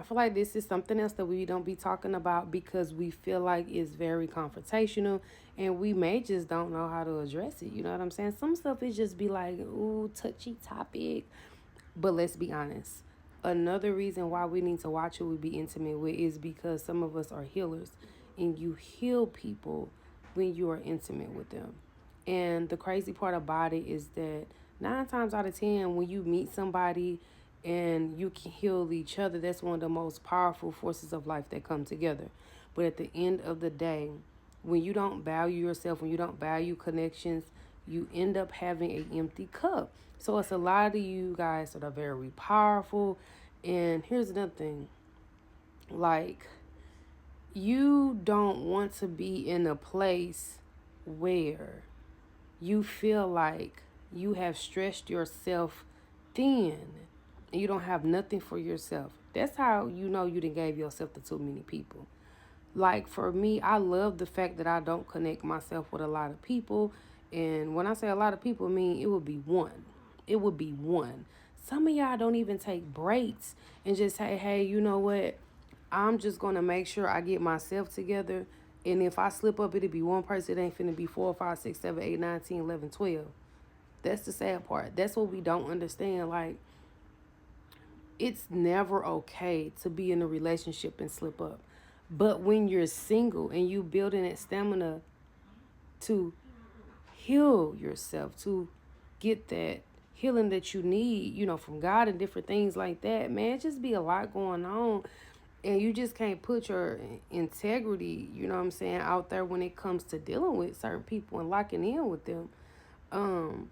I feel like this is something else that we don't be talking about because we feel like it's very confrontational and we may just don't know how to address it. You know what I'm saying? Some stuff is just be like, ooh, touchy topic. But let's be honest. Another reason why we need to watch who we be intimate with is because some of us are healers and you heal people when you are intimate with them. And the crazy part about it is that 9 times out of 10, when you meet somebody and you can heal each other, that's one of the most powerful forces of life that come together. But at the end of the day, when you don't value yourself, when you don't value connections, you end up having an empty cup. So it's a lot of you guys that are very powerful. And here's another thing, like, you don't want to be in a place where you feel like you have stretched yourself thin and you don't have nothing for yourself. That's how you know you done gave yourself to too many people. Like for me, I love the fact that I don't connect myself with a lot of people. And when I say a lot of people, I mean it would be one. It would be one. Some of y'all don't even take breaks and just say, hey, you know what? I'm just going to make sure I get myself together. And if I slip up, it'll be one person. It ain't finna be 4, 5, 6, 7, 8, 9, 10, 11, 12. That's the sad part. That's what we don't understand. Like, it's never okay to be in a relationship and slip up. But when you're single and you building that stamina to heal yourself, to get that healing that you need, you know, from God and different things like that, man, it just be a lot going on. And you just can't put your integrity, you know what I'm saying, out there when it comes to dealing with certain people and locking in with them. Um,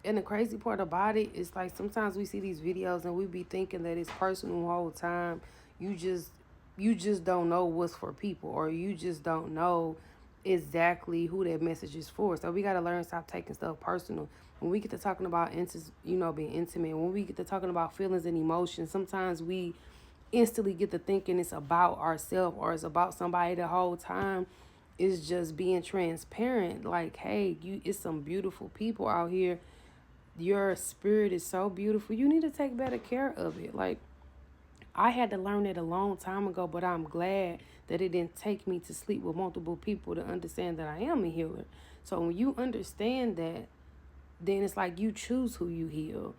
and the crazy part about it is like sometimes we see these videos and we be thinking that it's personal the whole time. You just you just don't know what's for people, or you just don't know exactly who that message is for. So we gotta learn to stop taking stuff personal. When we get to talking about being intimate, when we get to talking about feelings and emotions, sometimes we instantly get to thinking it's about ourselves or it's about somebody the whole time. Is just being transparent. Like, hey, it's some beautiful people out here. Your spirit is so beautiful. You need to take better care of it. Like, I had to learn it a long time ago, but I'm glad that it didn't take me to sleep with multiple people to understand that I am a healer. So when you understand that, then it's like you choose who you heal.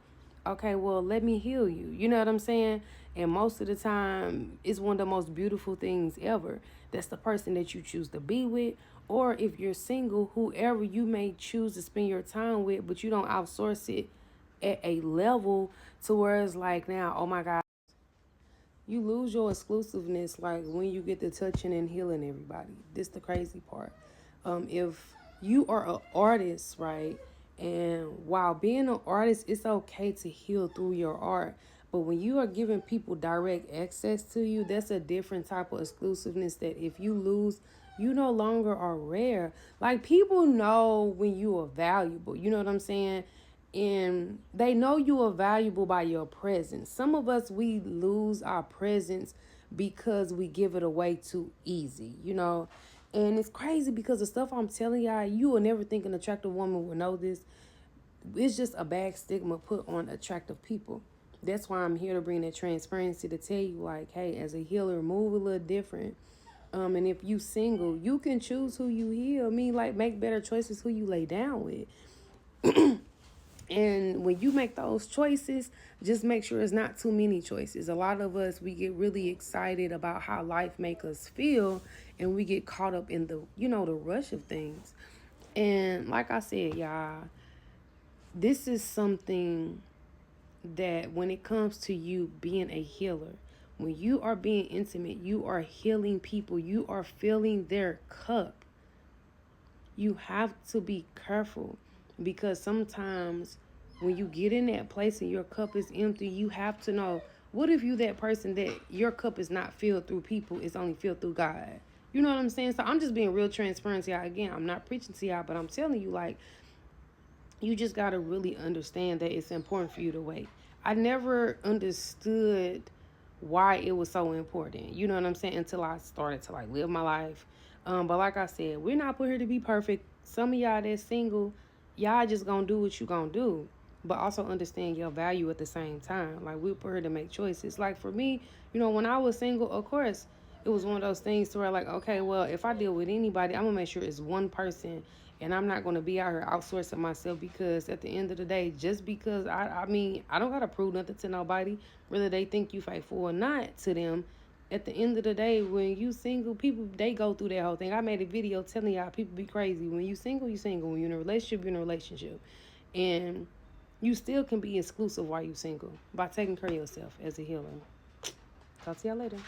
Okay, well, let me heal you. You know what I'm saying? And most of the time, it's one of the most beautiful things ever. That's the person that you choose to be with. Or if you're single, whoever you may choose to spend your time with, but you don't outsource it at a level to where it's like, now, oh my God, you lose your exclusiveness like when you get to touching and healing everybody. This the crazy part. If you are an artist, right, and while being an artist, it's okay to heal through your art. But when you are giving people direct access to you, that's a different type of exclusiveness that if you lose, you no longer are rare. Like, people know when you are valuable. You know what I'm saying? And they know you are valuable by your presence. Some of us, we lose our presence because we give it away too easy, you know. And it's crazy because the stuff I'm telling y'all, you will never think an attractive woman will know this. It's just a bad stigma put on attractive people. That's why I'm here to bring that transparency to tell you, like, hey, as a healer, move a little different. And if you single, you can choose who you heal. I mean, like, make better choices who you lay down with. And when you make those choices, just make sure it's not too many choices. A lot of us, we get really excited about how life make us feel, and we get caught up in the rush of things. And like I said, y'all, this is something that when it comes to you being a healer, when you are being intimate, you are healing people, you are filling their cup. You have to be careful because sometimes when you get in that place and your cup is empty, you have to know, what if you that person that your cup is not filled through people, it's only filled through God? You know what I'm saying? So I'm just being real transparent to y'all. Again, I'm not preaching to y'all, but I'm telling you, like, you just got to really understand that it's important for you to wait. I never understood why it was so important. You know what I'm saying? Until I started to like live my life. But like I said, we're not put here to be perfect. Some of y'all that's single, y'all just gonna do what you gonna do. but also understand your value at the same time. Like, we're here to make choices. Like, for me, when I was single, of course, it was one of those things to where, like, okay, well, if I deal with anybody, I'm gonna make sure it's one person, and I'm not gonna be out here outsourcing myself, because at the end of the day, just because I mean, I don't gotta prove nothing to nobody, whether they think you faithful or not to them. At the end of the day, when you single, people, they go through that whole thing. I made a video telling y'all, people be crazy. When you single, you single. When you're in a relationship, you're in a relationship. And you still can be exclusive while you single by taking care of yourself as a healer. Talk to y'all later.